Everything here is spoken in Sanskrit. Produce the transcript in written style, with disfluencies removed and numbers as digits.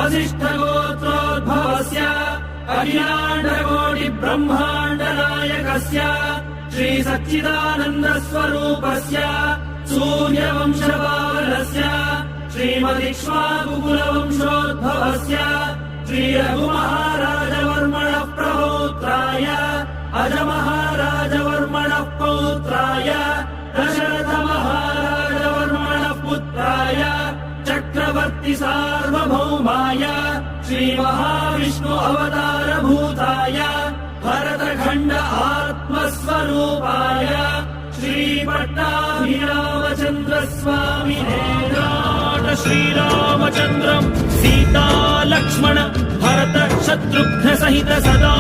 वसिष्ठगोत्रोद्भवस्य अखिलाण्डकोटिब्रह्माण्डनायकस्य श्रीसच्चिदानन्दस्वरूपस्य सूर्यवंशपावनस्य श्रीमदिक्ष्वाकुकुलवंशोद्भवस्य श्रीरघुमहाराजवर्मणः प्रपौत्राय अजमहाराजवर्मणः पौत्राय दशरथमहाराजवर्मणः पुत्राय चक्रवर्ति सार्वभौमाय श्रीमहाविष्णु अवतारभूताय भरतखण्ड आत्मस्वरूपाय श्रीपट्टाभिरामचन्द्रस्वामिने श्रीरामचन्द्रम् सीता लक्ष्मण भरत शत्रुघ्न सहित सदा